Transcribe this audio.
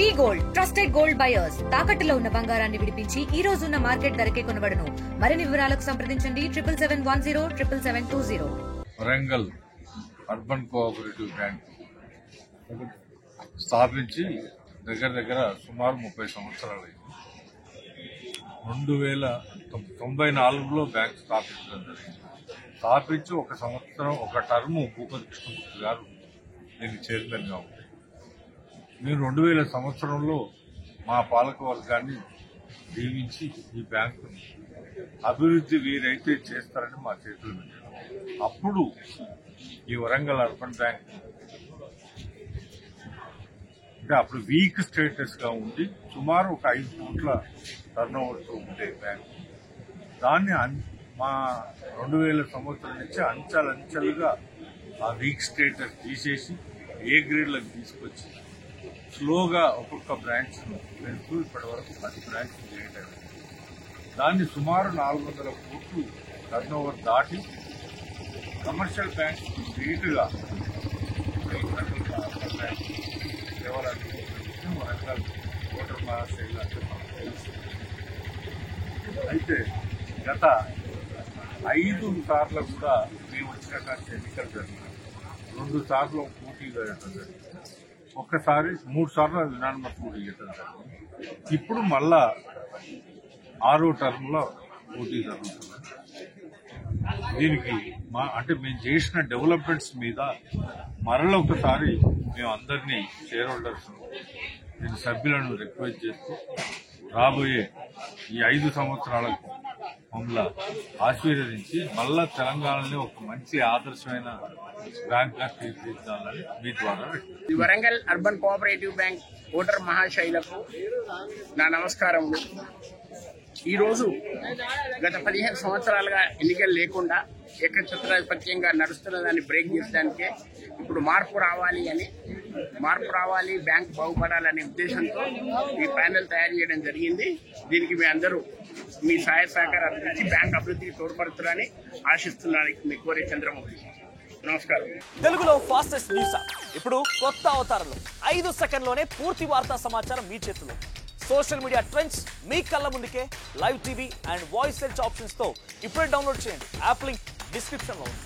వి gold trusted gold buyers తాకట్టులో ఉన్న బంగారాన్ని విడిపించి ఈ రోజు ఉన్న మార్కెట్ ధరకే కొనబడును. మరిన్ని వివరాలకు సంప్రదించండి 77107720. వరంగల్ అర్బన్ కోఆపరేటివ్ బ్యాంక్ స్థాపించి దగ్గర సుమారు 30 సంవత్సరాలు. 1994లో బ్యాంక్ స్థాపించడం జరిగింది. స్థాపించి ఒక సంవత్సరం ఒక టర్మ్ భూపతి కృష్ణమూర్తి గారు దీనికి చైర్మన్గా ఉంది. మేము 2000 సంవత్సరంలో మా పాలక వర్గాన్ని దీవించి ఈ బ్యాంకును అభివృద్ధి వీరైతే చేస్తారని మా చేతులు పెట్టారు. అప్పుడు ఈ వరంగల్ అర్బన్ బ్యాంక్ అంటే అప్పుడు వీక్ స్టేటస్ గా ఉండి సుమారు ఒక 5 కోట్ల టర్నోవర్తో ఉండే బ్యాంక్ దాన్ని మా 2000 సంవత్సరం నుంచి అంచెలుగా ఆ వీక్ స్టేటస్ తీసేసి ఏ గ్రేడ్లకు తీసుకొచ్చి స్లోగా ఒక్కొక్క బ్రాంచ్ పెడుతూ ఇప్పటి వరకు 10 బ్రాంచ్ క్రియేట్ అయింది. దాన్ని సుమారు 400 కోట్లు టర్నోవర్ దాటి కమర్షియల్ బ్యాంక్ స్ట్రీట్గా వరంగల్ ఓటర్ మహాశైలి అంటే మనకు తెలుసు. అయితే గత 5 సార్లు కూడా మేము వచ్చిన కాంచి ఎన్నికలు జరిగినాయి. 2 సార్లు పోటీగా ఇవ్వడం జరిగింది. 3 సార్లు వినానమస్ పోటీ ఇవ్వడం జరిగింది. ఇప్పుడు మళ్ళా 6వ టర్మ్లో పోటీ జరుగుతుంది. దీనికి మేము చేసిన డెవలప్మెంట్స్ మీద మరొకసారి మేము అందరినీ షేర్ హోల్డర్స్ దీని సభ్యులను రిక్వెస్ట్ చేస్తూ రాబోయే ఈ 5 సంవత్సరాలకు మమ్మల్ని ఆశీర్వదించి మళ్ళా తెలంగాణలో ఒక మంచి ఆదర్శమైన బ్యాంక్ గా తీర్చిదిద్దాలని మీ ద్వారా Warangal urban cooperative bank voter మహాశైలకు నా నమస్కారములు. ఈరోజు గత 15 సంవత్సరాలుగా ఎన్నికలు లేకుండా ఏకఛత్రాధిపత్యంగా నడుస్తున్న దాన్ని బ్రేక్ చేసడానికే ఇప్పుడు మార్పు రావాలి బ్యాంక్ బాగుపడాలనే ఉద్దేశంతో ఈ ప్యానెల్ తయారు చేయడం జరిగింది. దీనికి మీ అందరూ మీ సహాయ సహకారాలు ఇచ్చి బ్యాంక్ అభివృద్ధికి తోడ్పడుతున్నారని ఆశిస్తున్నాను. మీ కోరే చంద్రమౌళి. నమస్కారం. తెలుగులో ఫాస్టెస్ట్ న్యూస్ ఇప్పుడు కొత్త అవతారంలో 5 సెకండ్లోనే పూర్తి వార్తా సమాచారం మీ చేతిలో. సోషల్ మీడియా ట్రెండ్స్ మీ కళ్ళ ముందుకే live TV and voice search options తో ఇప్పుడే డౌన్లోడ్ చేయండి. యాప్ లింక్ డిస్క్రిప్షన్ లో ఉంది.